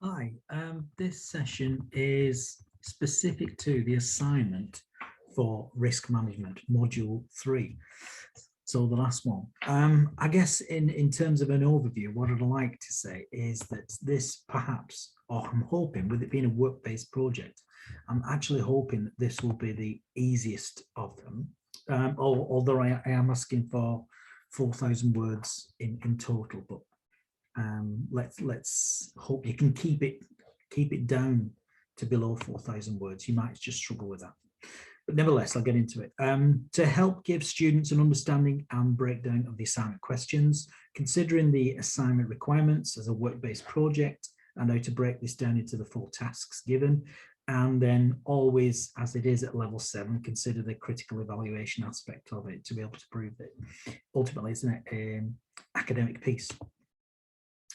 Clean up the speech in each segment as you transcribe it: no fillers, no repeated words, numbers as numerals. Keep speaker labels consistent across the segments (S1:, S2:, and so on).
S1: Hi, this session is specific to the assignment for risk management, module 3. So the last one. I guess in terms of an overview, what I'd like to say is that this perhaps, or I'm hoping, with it being a work-based project, I'm actually hoping that this will be the easiest of them. Although I am asking for 4,000 words in total, but let's hope you can keep it down to below 4,000 words. You might just struggle with that, but nevertheless, I'll get into it. To help give students an understanding and breakdown of the assignment questions, considering the assignment requirements as a work-based project and how to break this down into the 4 tasks given, and then always, as it is at level 7, consider the critical evaluation aspect of it to be able to prove that ultimately it's an academic piece.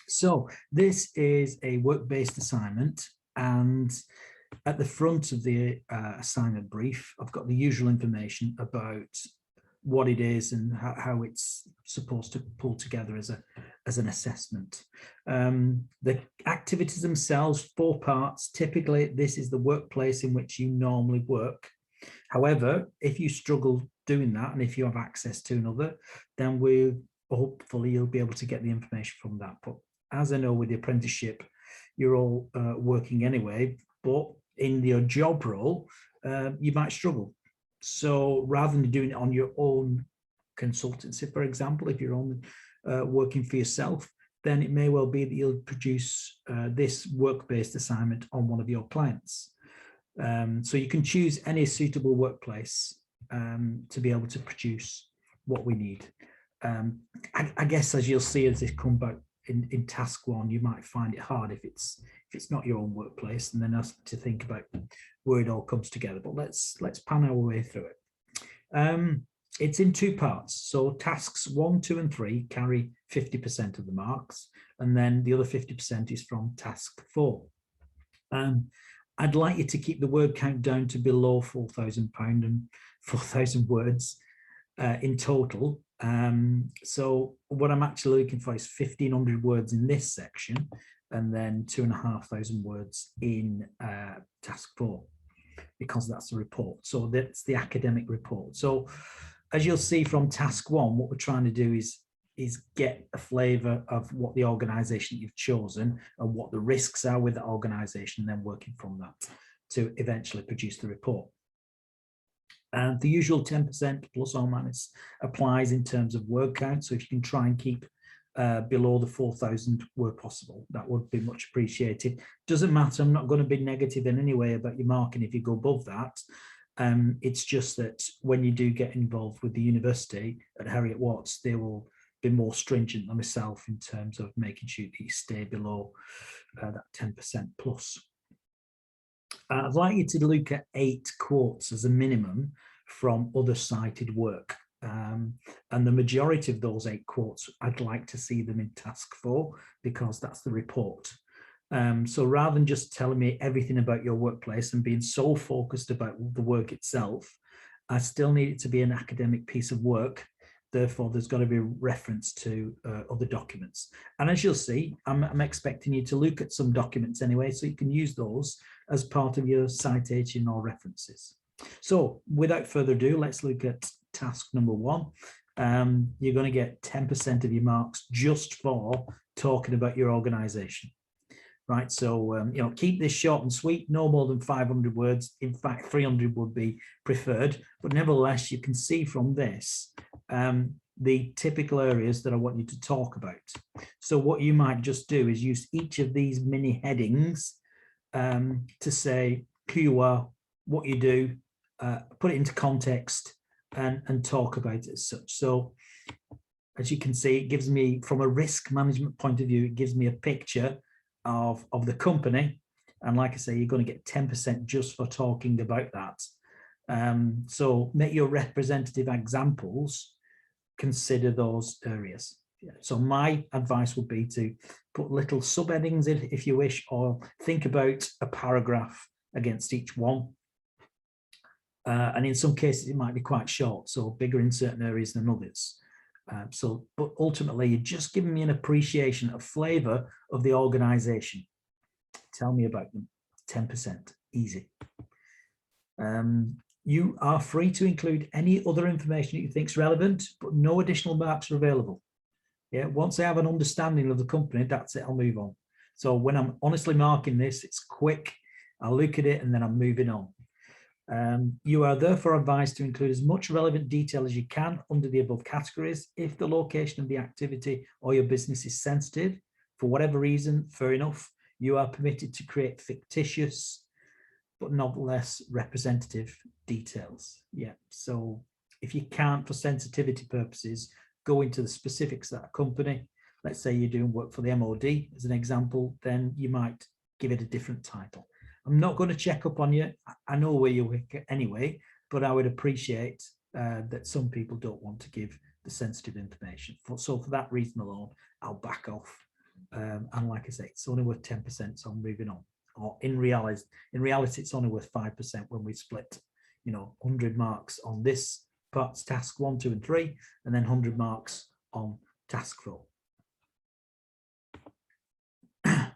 S1: So this is a work-based assignment, and at the front of the assignment brief, I've got the usual information about what it is and how it's supposed to pull together as an assessment. The activities themselves, 4 parts. Typically, this is the workplace in which you normally work. However, if you struggle doing that, and if you have access to another, then hopefully you'll be able to get the information from that. But as I know with the apprenticeship, you're all working anyway, but in your job role, you might struggle. So rather than doing it on your own consultancy, for example, if you're on working for yourself, then it may well be that you'll produce this work-based assignment on one of your clients. So you can choose any suitable workplace to be able to produce what we need. I guess as you'll see as this come back in task 1, you might find it hard if it's not your own workplace, and then have to think about where it all comes together. But let's pan our way through it. It's in 2 parts. So tasks 1, 2, and 3 carry 50% of the marks, and then the other 50% is from task 4. I'd like you to keep the word count down to below 4,000 pound and 4,000 words in total. So what I'm actually looking for is 1,500 words in this section, and then 2,500 words in task 4, because that's the report. So that's the academic report. So as you'll see from task 1, what we're trying to do is get a flavour of what the organisation you've chosen and what the risks are with the organisation, and then working from that to eventually produce the report. And the usual 10% plus or minus applies in terms of word count. So if you can try and keep below the 4,000 where possible, that would be much appreciated. Doesn't matter, I'm not going to be negative in any way about your marking if you go above that. It's just that when you do get involved with the university at Heriot Watts, they will be more stringent than myself in terms of making sure that you stay below that 10% plus. I'd like you to look at 8 quotes as a minimum from other cited work. And the majority of those 8 quotes, I'd like to see them in task 4, because that's the report. So rather than just telling me everything about your workplace and being so focused about the work itself, I still need it to be an academic piece of work. Therefore, there's got to be a reference to other documents. And as you'll see, I'm expecting you to look at some documents anyway, so you can use those as part of your citation or references. So without further ado, let's look at task number 1. You're going to get 10% of your marks just for talking about your organisation. Right, so keep this short and sweet, no more than 500 words. In fact, 300 would be preferred, but nevertheless, you can see from this the typical areas that I want you to talk about. So what you might just do is use each of these mini headings to say who you are, what you do, put it into context, and talk about it as such. So as you can see, it gives me, from a risk management point of view, it gives me a picture of the company, and like I say, you're going to get 10% just for talking about that. So make your representative examples consider those areas. So my advice would be to put little subheadings in if you wish, or think about a paragraph against each one. And in some cases it might be quite short, so bigger in certain areas than others. But ultimately, you're just giving me an appreciation, a flavour of the organisation. Tell me about them. 10%, easy. You are free to include any other information that you think is relevant, but no additional marks are available. Yeah, once I have an understanding of the company, that's it, I'll move on. So when I'm honestly marking this, it's quick, I'll look at it and then I'm moving on. You are therefore advised to include as much relevant detail as you can under the above categories. If the location of the activity or your business is sensitive, for whatever reason, fair enough, you are permitted to create fictitious, but not less representative details. Yeah, so if you can't, for sensitivity purposes, go into the specifics of that company. Let's say you're doing work for the MOD as an example, then you might give it a different title. I'm not going to check up on you. I know where you work anyway, but I would appreciate that some people don't want to give the sensitive information. So for that reason alone, I'll back off. And like I say, it's only worth 10%, so I'm moving on. Or in reality, it's only worth 5% when we split, 100 marks on this parts, task 1, 2, and 3, and then 100 marks on task 4.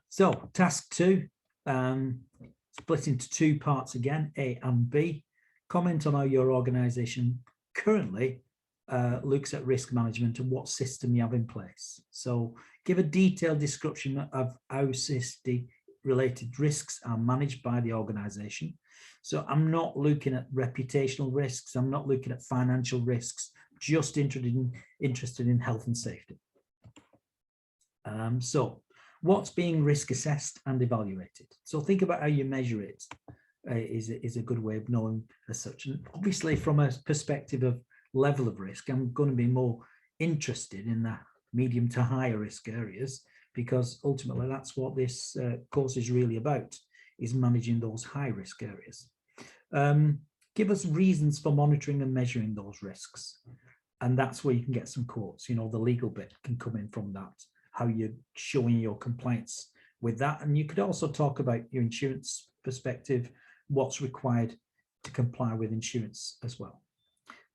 S1: So task 2, split into 2 parts again, A and B. Comment on how your organization currently looks at risk management and what system you have in place. So give a detailed description of how SISD related risks are managed by the organization. So I'm not looking at reputational risks. I'm not looking at financial risks, just interested in health and safety. So what's being risk assessed and evaluated? So think about how you measure it is a good way of knowing as such. And obviously from a perspective of level of risk, I'm going to be more interested in the medium to higher risk areas, because ultimately that's what this course is really about, is managing those high risk areas. Give us reasons for monitoring and measuring those risks. And that's where you can get some quotes, the legal bit can come in from that, how you're showing your compliance with that. And you could also talk about your insurance perspective, what's required to comply with insurance as well.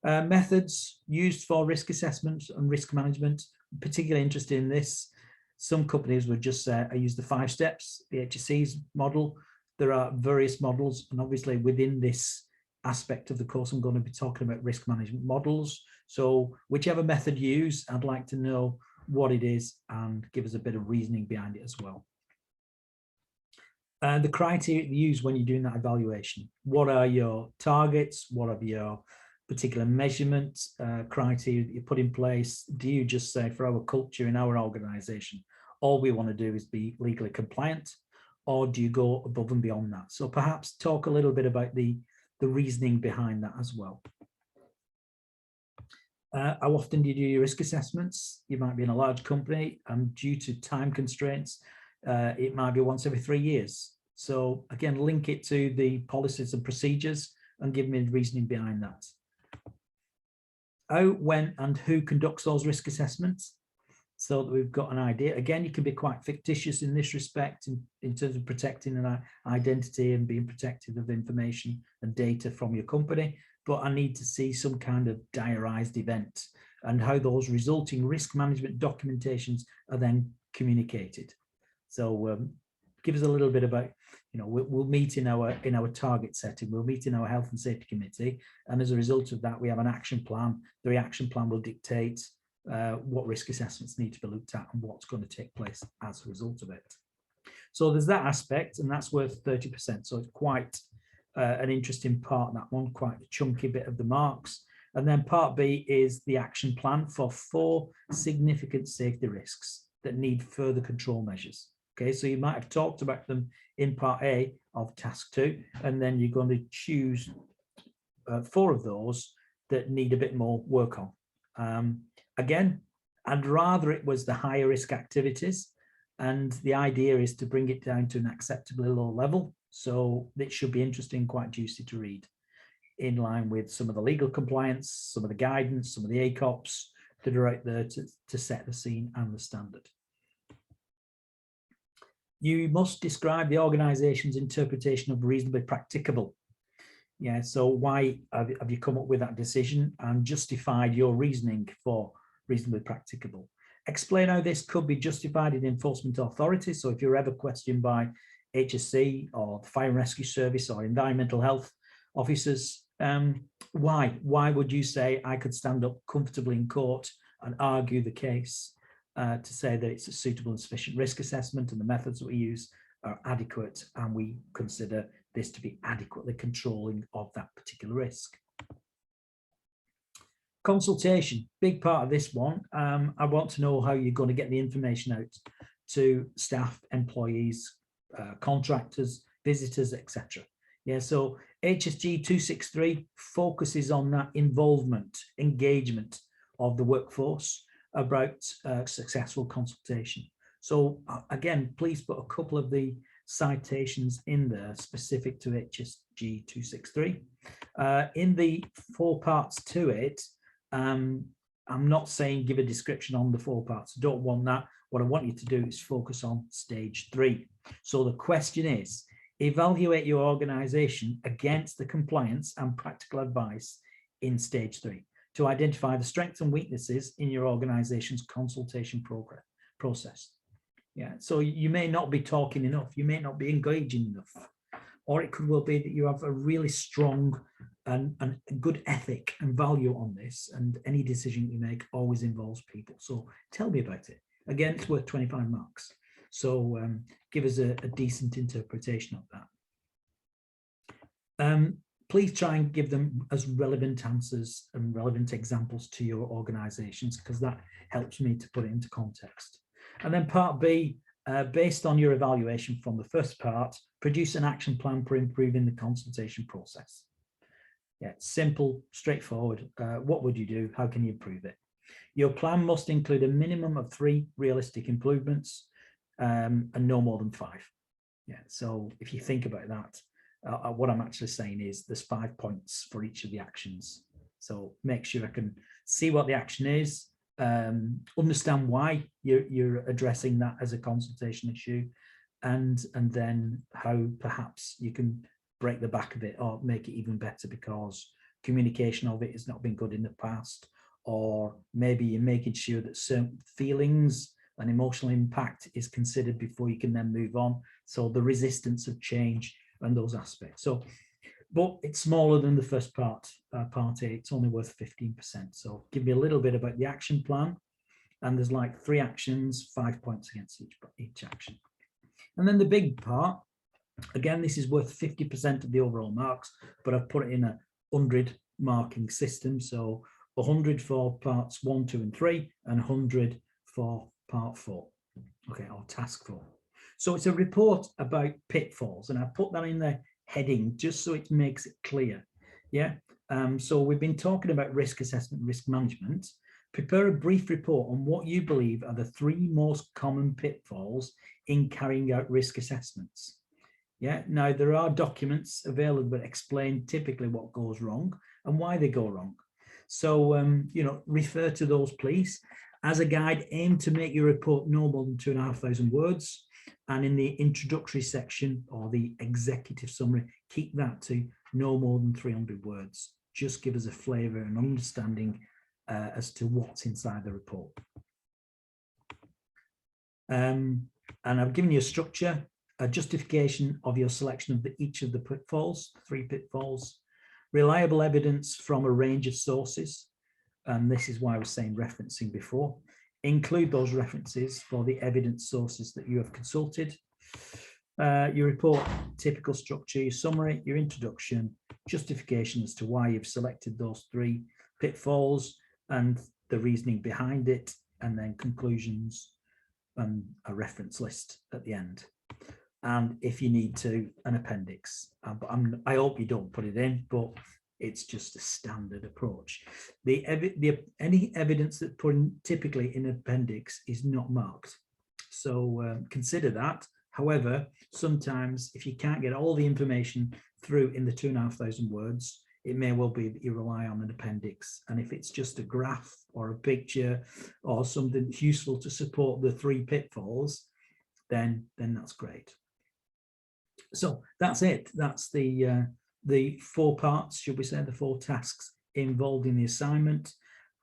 S1: Methods used for risk assessment and risk management, particularly interested in this. Some companies would just say, I use the 5 steps, the HSC's model. There are various models, and obviously within this aspect of the course, I'm going to be talking about risk management models. So whichever method you use, I'd like to know what it is and give us a bit of reasoning behind it as well. The criteria you use when you're doing that evaluation. What are your targets? What are your particular measurement criteria that you put in place? Do you just say, for our culture in our organization, all we want to do is be legally compliant, or do you go above and beyond that? So perhaps talk a little bit about the reasoning behind that as well. How often do you do your risk assessments? You might be in a large company, and due to time constraints, it might be once every 3 years. So again, link it to the policies and procedures and give me the reasoning behind that. How, when, and who conducts those risk assessments, so that we've got an idea. Again, you can be quite fictitious in this respect in terms of protecting an identity and being protective of information and data from your company, but I need to see some kind of diarized event and how those resulting risk management documentations are then communicated. So give us a little bit about, we'll meet in our target setting, we'll meet in our health and safety committee, and as a result of that, we have an action plan. The action plan will dictate what risk assessments need to be looked at and what's going to take place as a result of it. So there's that aspect, and that's worth 30%. So it's quite an interesting part, that one, quite a chunky bit of the marks. And then part B is the action plan for 4 significant safety risks that need further control measures. Okay, so you might have talked about them in part A of task 2, and then you're going to choose 4 of those that need a bit more work on. Again, I'd rather it was the higher risk activities, and the idea is to bring it down to an acceptably low level. So it should be interesting, quite juicy to read, in line with some of the legal compliance, some of the guidance, some of the ACOPs that are out there to set the scene and the standard. You must describe the organization's interpretation of reasonably practicable. Yeah, so why have you come up with that decision and justified your reasoning for reasonably practicable? Explain how this could be justified in enforcement authorities. So if you're ever questioned by HSC or the Fire and Rescue Service or environmental health officers. Why would you say I could stand up comfortably in court and argue the case to say that it's a suitable and sufficient risk assessment and the methods that we use are adequate and we consider this to be adequately controlling of that particular risk? Consultation, big part of this one. I want to know how you're going to get the information out to staff, employees, contractors, visitors, etc. Yeah, so HSG 263 focuses on that involvement, engagement of the workforce about successful consultation. So again, please put a couple of the citations in there specific to HSG 263. In the 4 parts to it, I'm not saying give a description on the 4 parts. I don't want that. What I want you to do is focus on stage 3. So the question is, evaluate your organization against the compliance and practical advice in stage 3 to identify the strengths and weaknesses in your organization's consultation process. Yeah, so you may not be talking enough, you may not be engaging enough, or it could well be that you have a really strong and good ethic and value on this, and any decision you make always involves people. So tell me about it. Again, it's worth 25 marks. So give us a decent interpretation of that. Please try and give them as relevant answers and relevant examples to your organizations, because that helps me to put it into context. And then part B, based on your evaluation from the first part, produce an action plan for improving the consultation process. Yeah, simple, straightforward. What would you do? How can you improve it? Your plan must include a minimum of 3 realistic improvements and no more than 5. Yeah, so if you think about that, what I'm actually saying is there's 5 points for each of the actions. So make sure I can see what the action is, understand why you're addressing that as a consultation issue, and then how perhaps you can break the back of it or make it even better because communication of it has not been good in the past, or maybe you're making sure that certain feelings and emotional impact is considered before you can then move on. So the resistance of change and those aspects. So, but it's smaller than the first part, part A, it's only worth 15%. So give me a little bit about the action plan. And there's like 3 actions, 5 points against each action. And then the big part, again, this is worth 50% of the overall marks, but I've put it in a 100 marking system. So 100 for parts 1, 2, and 3, and 100 for part 4, okay, or task 4. So it's a report about pitfalls, and I put that in the heading just so it makes it clear. Yeah, so we've been talking about risk assessment, risk management. Prepare a brief report on what you believe are the 3 most common pitfalls in carrying out risk assessments. Yeah, now there are documents available that explain typically what goes wrong and why they go wrong. So, you know, refer to those, please. As a guide, aim to make your report no more than 2,500 words. And in the introductory section or the executive summary, keep that to no more than 300 words. Just give us a flavour and understanding as to what's inside the report. And I've given you a structure, a justification of your selection of each of the pitfalls, 3 pitfalls, reliable evidence from a range of sources. And this is why I was saying referencing before. Include those references for the evidence sources that you have consulted. Your report, typical structure, your summary, your introduction, justification as to why you've selected those 3 pitfalls and the reasoning behind it, and then conclusions and a reference list at the end. And if you need to, an appendix. I hope you don't put it in, but it's just a standard approach. Any evidence that put in, typically in an appendix is not marked. So consider that. However, sometimes if you can't get all the information through in the 2,500 words, it may well be that you rely on an appendix. And if it's just a graph or a picture or something that's useful to support the 3 pitfalls, then that's great. So that's it. That's the 4 parts, should we say, the 4 tasks involved in the assignment.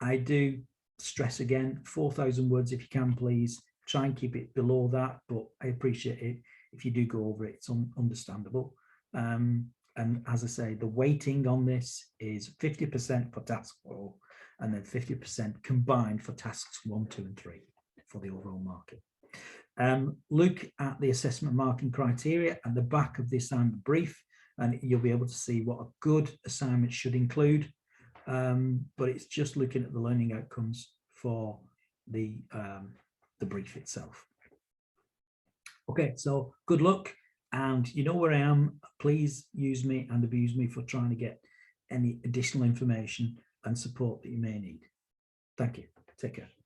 S1: I do stress again, 4,000 words if you can, please. Try and keep it below that, but I appreciate it. if you do go over it, it's understandable. And as I say, the weighting on this is 50% for task 4 and then 50% combined for tasks 1, 2, and 3 for the overall marking. Look at the assessment marking criteria at the back of the assignment brief, and you'll be able to see what a good assignment should include. But it's just looking at the learning outcomes for the brief itself. Okay, so good luck, and you know where I am. Please use me and abuse me for trying to get any additional information and support that you may need. Thank you. Take care.